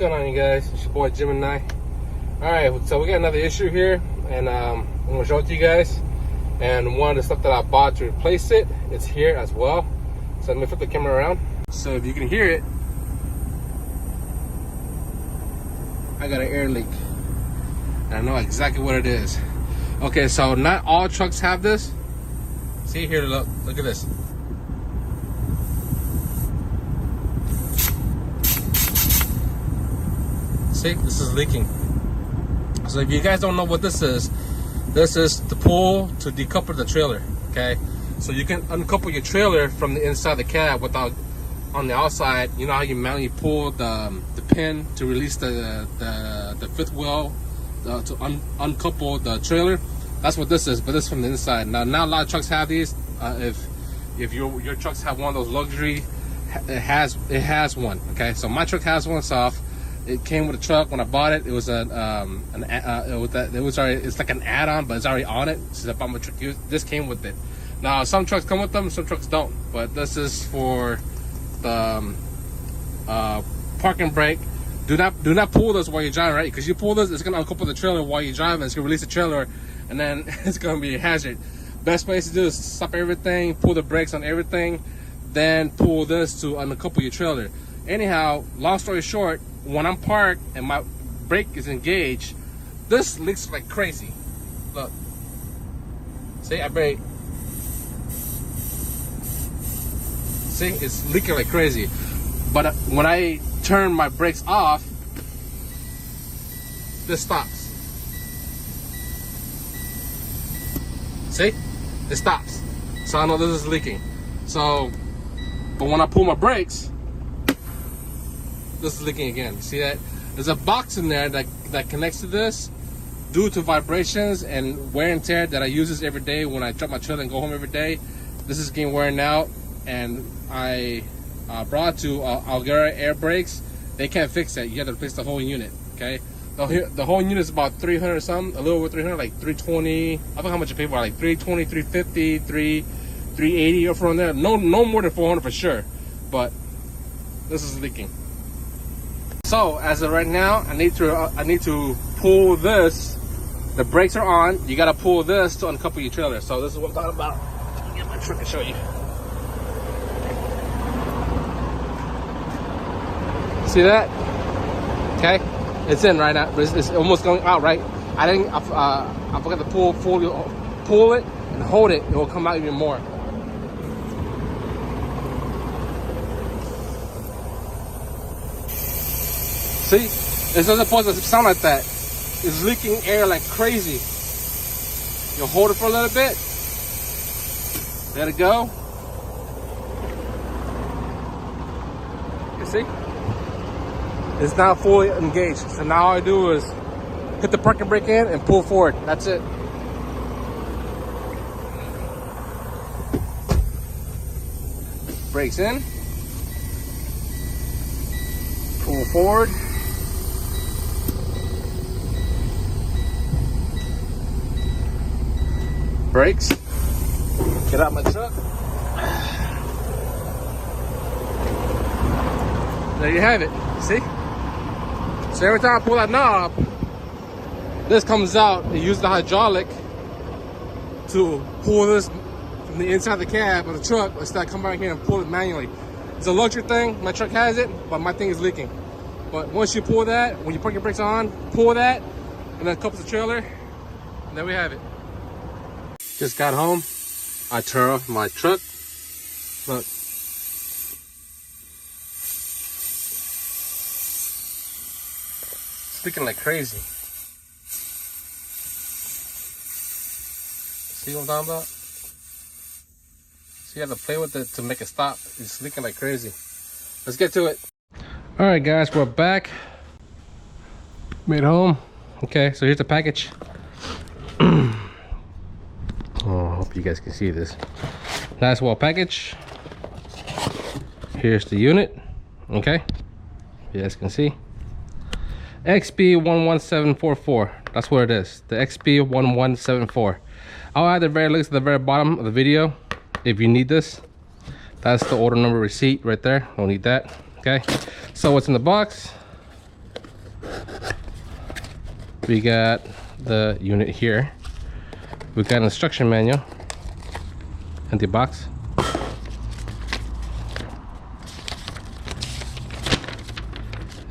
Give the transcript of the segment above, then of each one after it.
going on, you guys? It's your boy Gemini. Alright, so we got another issue here, and I'm gonna show it to you guys. And one of the stuff that I bought to replace it, it's here as well. So let me flip the camera around. So if you can hear it, I got an air leak. And I know exactly what it is. Okay, so not all trucks have this. See here, look at this. See, this is leaking. So if you guys don't know what this is the pull to decouple the trailer. Okay, so you can uncouple your trailer from the inside of the cab without on the outside. You know how you manually pull the pin to release the fifth wheel to uncouple the trailer. That's what this is, but this is from the inside. Now a lot of trucks have these. If your trucks have one of those luxury, it has one. Okay, so my truck has one. So it came with a truck when I bought it. It was it's like an add-on, but it's already on it. So if I'm a truck, this came with it. Now some trucks come with them, some trucks don't. But this is for the parking brake. Do not pull this while you're driving, right? Because you pull this, it's gonna uncouple the trailer while you're driving. It's gonna release the trailer, and then it's gonna be a hazard. Best place to do is stop everything, pull the brakes on everything, then pull this to uncouple your trailer. Anyhow, long story short, when I'm parked and my brake is engaged, this leaks like crazy. Look, see, I brake. See, it's leaking like crazy. But when I turn my brakes off, this stops. See, it stops. So I know this is leaking. So, but when I pull my brakes, this is leaking again. See that? There's a box in there that connects to this due to vibrations and wear and tear that I use this every day when I drop my trailer and go home every day. This is getting worn out, and I brought to Algera air brakes. They can't fix that. You have to replace the whole unit. Okay, the whole unit is about 300 something, a little over 300, like 320. I forgot how much you pay for, like 320, 350, 380 or from there. No more than 400 for sure. But this is leaking. So as of right now, I need to pull this. The brakes are on. You gotta pull this to uncouple your trailer. So this is what I'm talking about. Let me get my truck and show you. See that? Okay, it's in right now. It's almost going out. Right? I forgot to pull it and hold it. It will come out even more. See, it's not supposed to sound like that. It's leaking air like crazy. You'll hold it for a little bit. Let it go. You see? It's now fully engaged. So now all I do is hit the parking brake in and pull forward. That's it. Brakes in. Pull forward. Brakes. Get out my truck. There you have it. See? So every time I pull that knob, this comes out. You use the hydraulic to pull this from the inside of the cab of the truck instead of come right here and pull it manually. It's a luxury thing. My truck has it, but my thing is leaking. But once you pull that, when you put your brakes on, pull that, and then couples the trailer, and there we have it. Just got home. I turn off my truck. Look. It's leaking like crazy. See what I'm talking about? So you have to play with it to make it stop. It's leaking like crazy. Let's get to it. All right, guys, we're back. Made home. Okay, so here's the package. Oh, I hope you guys can see this. Nice wall package. Here's the unit. Okay, you guys can see. XB11744. That's what it is. The XB1174. I'll add the very links at the very bottom of the video if you need this. That's the order number receipt right there. Don't need that. Okay, so what's in the box? we got the unit here. We got an instruction manual, empty box.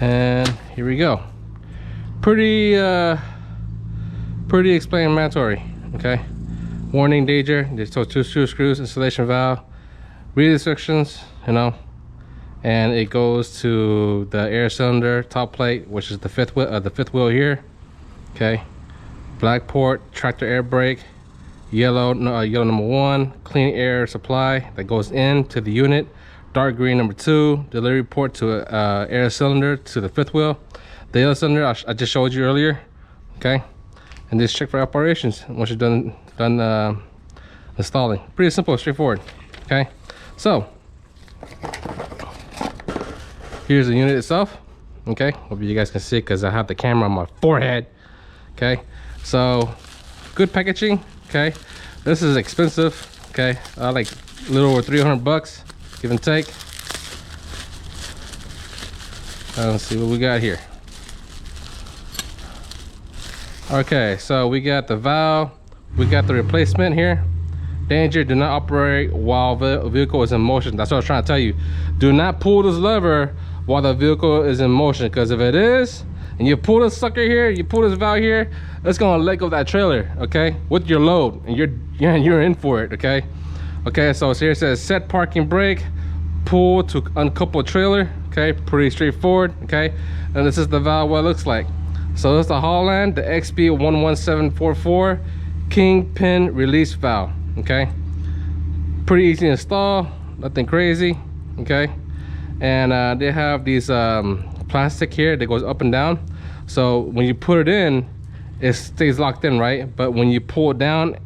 And here we go. Pretty explanatory. Okay. Warning, danger. There's two screws, installation valve. Read the instructions, you know. And it goes to the air cylinder top plate, which is the fifth wheel here. Okay. Black port, tractor air brake, yellow number 1, clean air supply that goes into the unit. Dark green number 2, delivery port to air cylinder to the fifth wheel. The yellow cylinder I just showed you earlier. Okay. And just check for operations once you're done installing. Pretty simple, straightforward. Okay. So here's the unit itself. Okay, hope you guys can see it because I have the camera on my forehead. Okay, so good packaging. Okay, this is expensive. Okay, like a little over 300 bucks, give and take. Let's see what we got here. Okay, so we got the valve, we got the replacement here. Danger, do not operate while the vehicle is in motion. That's what I was trying to tell you. Do not pull this lever while the vehicle is in motion, because if it is, and you pull this sucker here, you pull this valve here, it's gonna let go of that trailer, okay, with your load, and you're in for it, okay. Okay, so here it says set parking brake, pull to uncouple trailer. Okay, pretty straightforward. Okay, and this is the valve, what it looks like. So this is the Holland, the XB11744 Kingpin release valve. Okay, pretty easy to install, nothing crazy. Okay, and they have these plastic here that goes up and down, so when you put it in, it stays locked in, right? But when you pull it down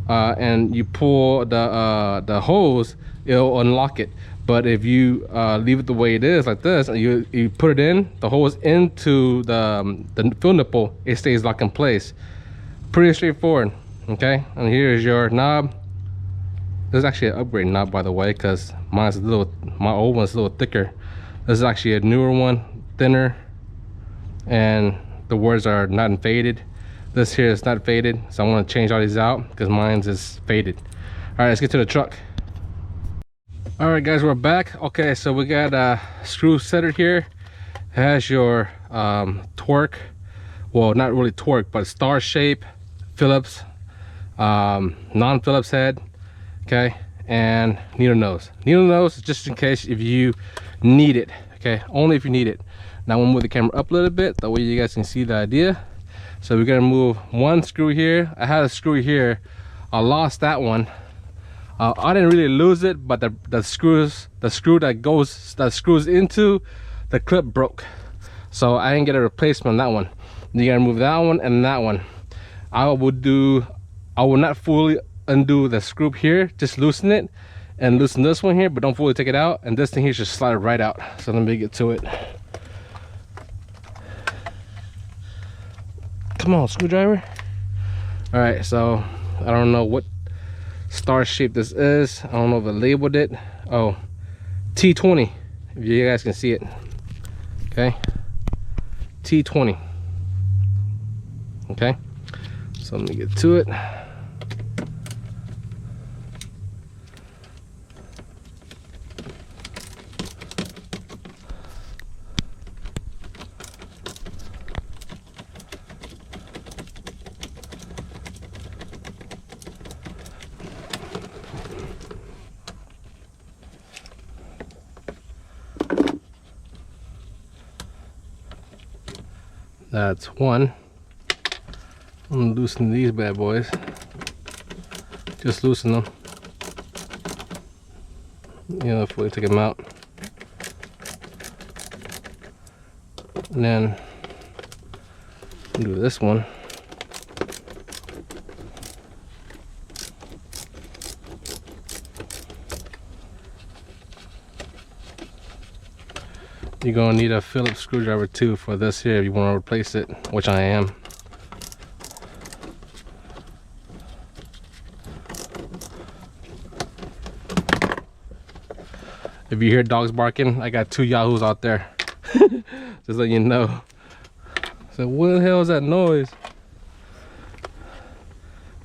and you pull the hose, it'll unlock it. But if you leave it the way it is, like this, and you put it in, the hose into the fill nipple, it stays locked in place. Pretty straightforward. Okay, and here's your knob. This is actually an upgrade knob, by the way, because my old one's a little thicker. This is actually a newer one, thinner, and the words are not faded. This here is not faded, so I want to change all these out because mine's is faded. All right, let's get to the truck. All right, guys, we're back. Okay, so we got a screw setter here. It has your torque, well, not really torque, but star shape, Phillips, non-Phillips head. Okay, and needle nose. Needle nose is just in case if you need it. Okay, only if you need it. Now I'm gonna move the camera up a little bit, that way you guys can see the idea. So we're gonna move one screw here. I had a screw here, I lost that one. I didn't really lose it, but the screw that screws into the clip broke, so I didn't get a replacement on that one. You gotta move that one and that one. I will not fully undo the screw here, just loosen it and loosen this one here, but don't fully take it out, and this thing here should slide right out. So let me get to it. Come on, screwdriver. All right, so I don't know what star shape this is. I don't know if it labeled it. Oh, T20, if you guys can see it. Okay, T20. Okay, so let me get to it. That's one. I'm gonna loosen these bad boys. Just loosen them. You know, fully take them out. And then do this one. You're gonna need a Phillips screwdriver too for this here if you want to replace it, which I am. If you hear dogs barking, I got two yahoos out there. Just let you know. So what the hell is that noise?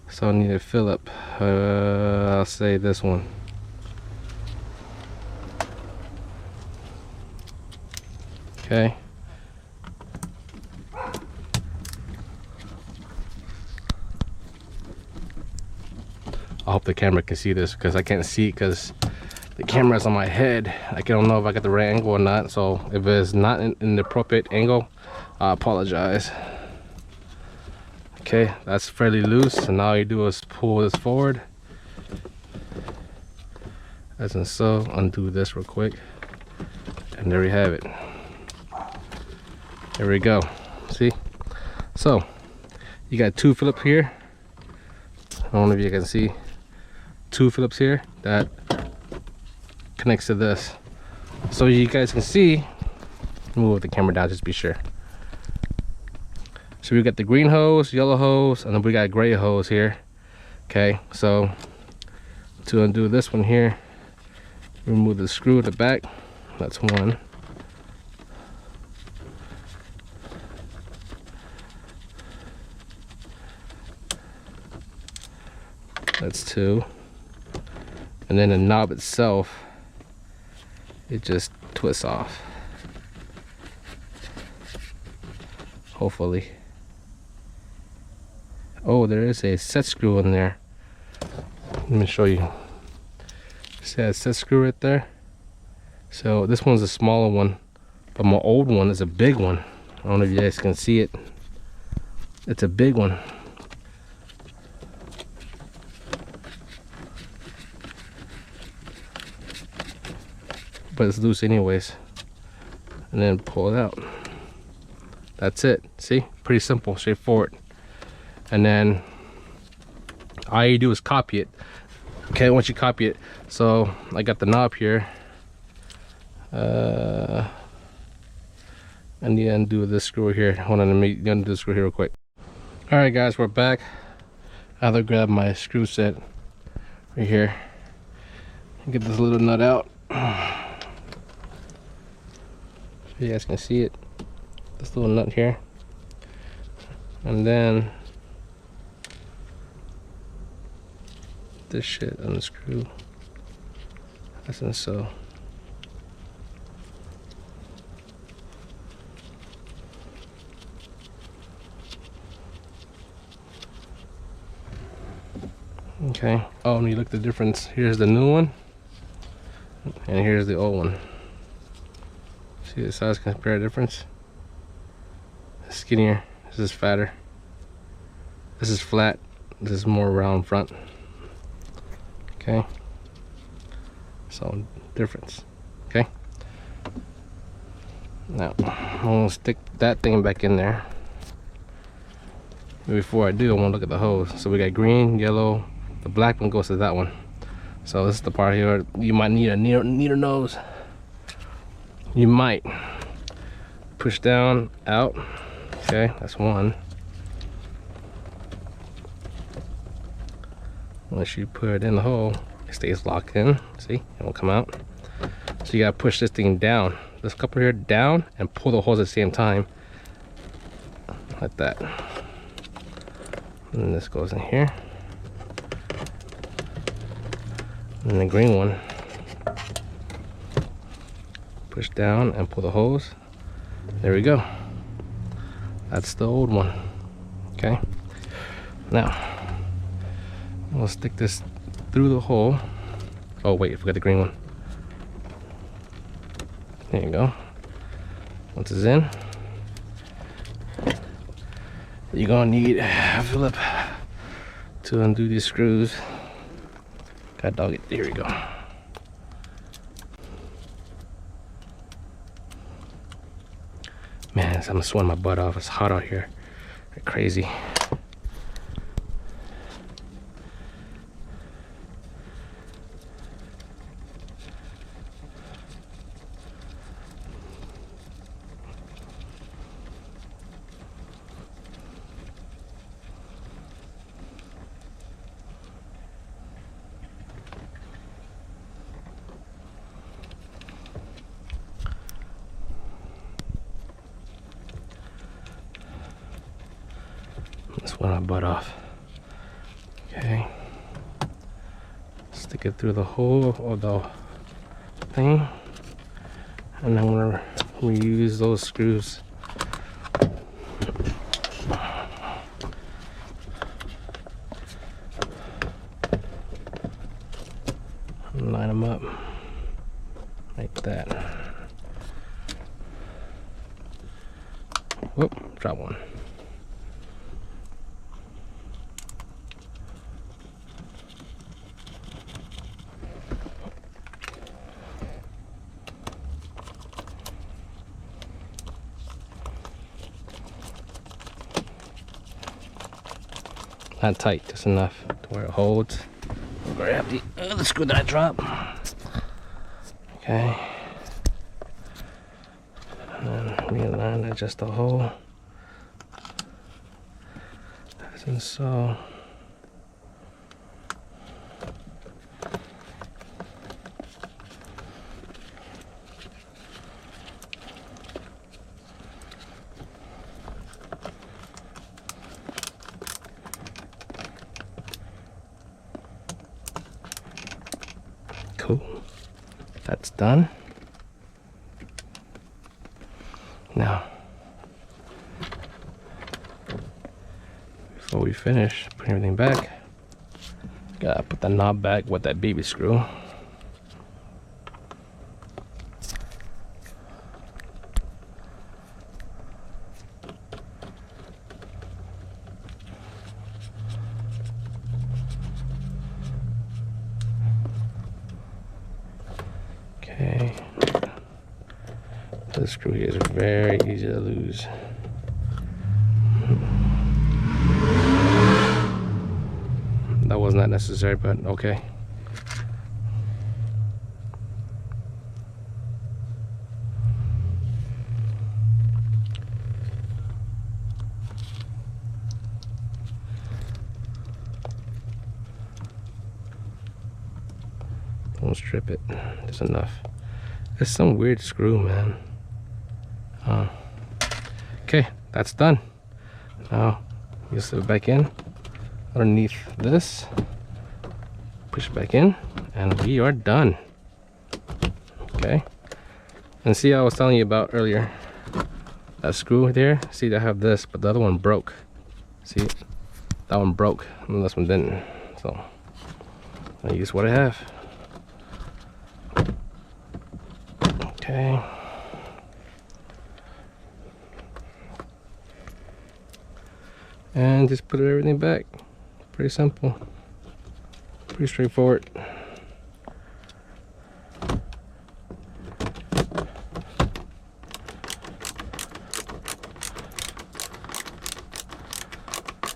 So I need a Phillip. I'll say this one. Okay. I hope the camera can see this because I can't see it because the camera's on my head. I don't know if I got the right angle or not. So if it's not in the appropriate angle, I apologize. Okay, that's fairly loose. So now all you do is pull this forward. As in so, undo this real quick. And there we have it. There we go. See? So, you got two Phillips here. I don't know if you can see. Two Phillips here that connects to this. So you guys can see, move the camera down just to be sure. So we got the green hose, yellow hose, and then we got gray hose here. Okay, so to undo this one here, remove the screw at the back. That's one. That's two. And then the knob itself, it just twists off. Hopefully. Oh, there is a set screw in there. Let me show you. See that set screw right there? So this one's a smaller one, but my old one is a big one. I don't know if you guys can see it. It's a big one. But it's loose anyways. And then pull it out. That's it. See? Pretty simple, straightforward. And then all you do is copy it. Okay, once you copy it, so I got the knob here. I need to undo this screw here. Hold on, let me undo the screw here real quick. All right, guys, we're back. I have to grab my screw set right here. Get this little nut out. So you guys can see it. This little nut here. And then this shit unscrew. That's in so. Okay. Oh, and you look at the difference. Here's the new one, and here's the old one. See the size compare difference? It's skinnier. This is fatter. This is flat. This is more round front. Okay. So difference. Okay. Now I'm gonna stick that thing back in there. Before I do, I want to look at the hose. So we got green, yellow. The black one goes to that one. So this is the part here you might need a neater nose. You might push down, out. Okay, that's one. Once you put it in the hole, it stays locked in. See, it won't come out. So you gotta push this thing down. This couple here down and pull the hose at the same time, like that. And this goes in here. And the green one, push down and pull the hose. There we go. That's the old one. Okay. Now we'll stick this through the hole. Oh wait, I forgot the green one. There you go. Once it's in, you're gonna need a Phillip to undo these screws. God dog it. Here we go. Man, I'm sweating my butt off. It's hot out here. Like crazy. sweat my butt off. Okay. Stick it through the hole of the thing. And I'm gonna reuse those screws. Line them up like that. Whoop, drop one. Not tight, just enough to where it holds. Grab the other screw that I dropped. Okay. And then realign, adjust the hole. As so. Cool. That's done. Now, before we finish putting everything back, gotta put the knob back with that baby screw. Okay, this screw here is very easy to lose. That was not necessary, but okay. Don't strip it, just enough. It's some weird screw, man. Okay, that's done. Now you slip it back in underneath this, push it back in, and we are done. Okay, and see how I was telling you about earlier, that screw there, see I have this, but the other one broke. See, that one broke and this one didn't, so I use what I have. Okay. And just put everything back. Pretty simple. Pretty straightforward.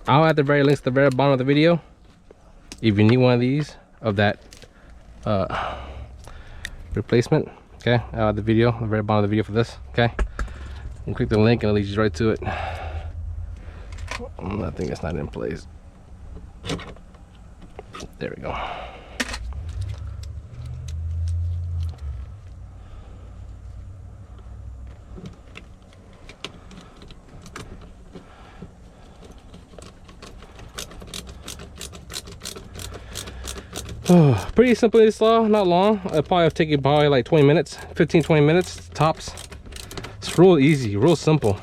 I'll add the very links to the very bottom of the video. If you need one of these, of that replacement. Okay, I'll add the video, the very bottom of the video for this. Okay, and click the link and it leads you right to it. I think it's not in place. There we go. Pretty simple install, not long. It'll probably have taken probably like 20 minutes, 15-20 minutes tops. It's real easy, real simple.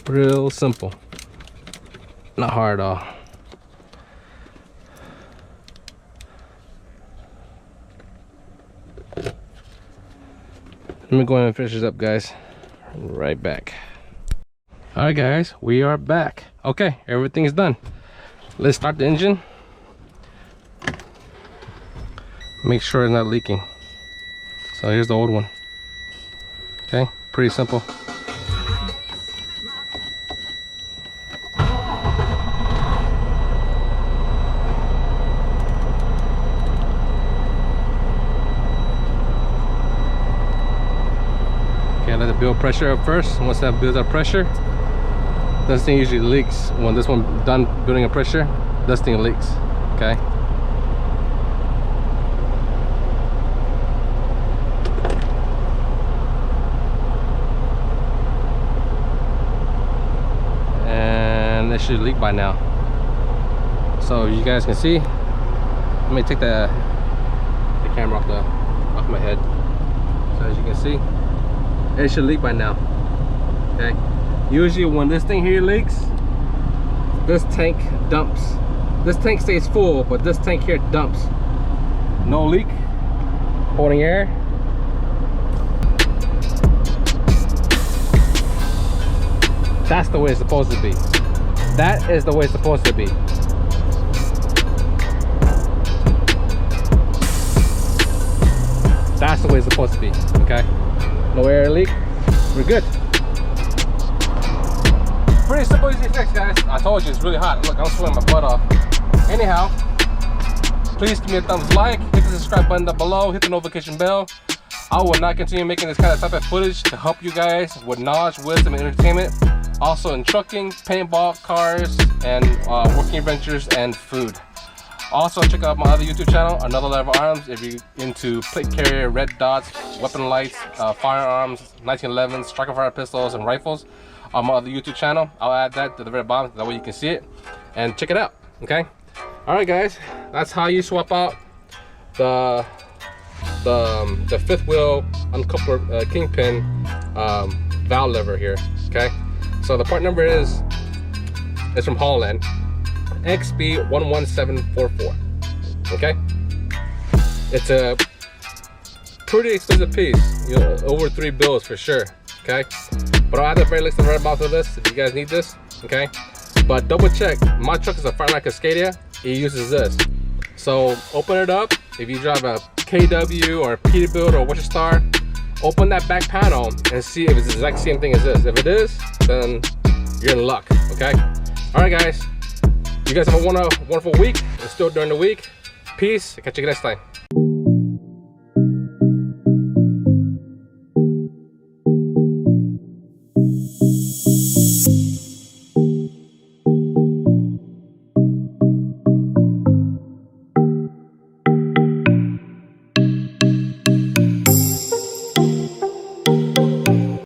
Real simple. Not hard at all. Let me go ahead and finish this up, guys. Right back. Alright guys, we are back. Okay, everything's done. Let's start the engine. Make sure it's not leaking. So here's the old one. Okay, pretty simple. Okay, let it build pressure up first. Once that builds up pressure, this thing usually leaks. When this one done building up pressure, this thing leaks. Okay. should leak by now. So you guys can see. Let me take the camera off my head. So as you can see, it should leak by now. Okay. Usually when this thing here leaks, this tank dumps. This tank stays full, but this tank here dumps. No leak. Holding air. That's the way it's supposed to be. That is the way it's supposed to be. That's the way it's supposed to be. Okay. No air leak. We're good. Pretty simple, easy fix, guys. I told you it's really hot. Look, I'm sweating my butt off. Anyhow, please give me a thumbs like, hit the subscribe button down below, hit the notification bell. I will not continue making this kind of type of footage to help you guys with knowledge, wisdom, and entertainment. Also in trucking, paintball, cars, and working adventures and food. Also check out my other YouTube channel, Another Level of Arms, if you're into plate carrier, red dots, weapon lights, firearms, 1911s, striker fire pistols, and rifles. On my other YouTube channel, I'll add that to the very bottom, that way you can see it and check it out. Okay. All right, guys, that's how you swap out the fifth wheel uncoupler kingpin valve lever here. Okay. So the part number is from Holland, XB11744. Okay. It's a pretty expensive piece, you know, over $3 for sure. Okay. But I'll add the very list at the very bottom of this if you guys need this. Okay. But double check. My truck is a Freightliner Cascadia. It uses this. So open it up. If you drive a KW or a Peterbilt or Wichita, open that back panel and see if it's the exact same thing as this. If it is, then you're in luck. Okay. All right, guys. You guys have a wonderful week. It's still during the week. Peace. I'll catch you next time.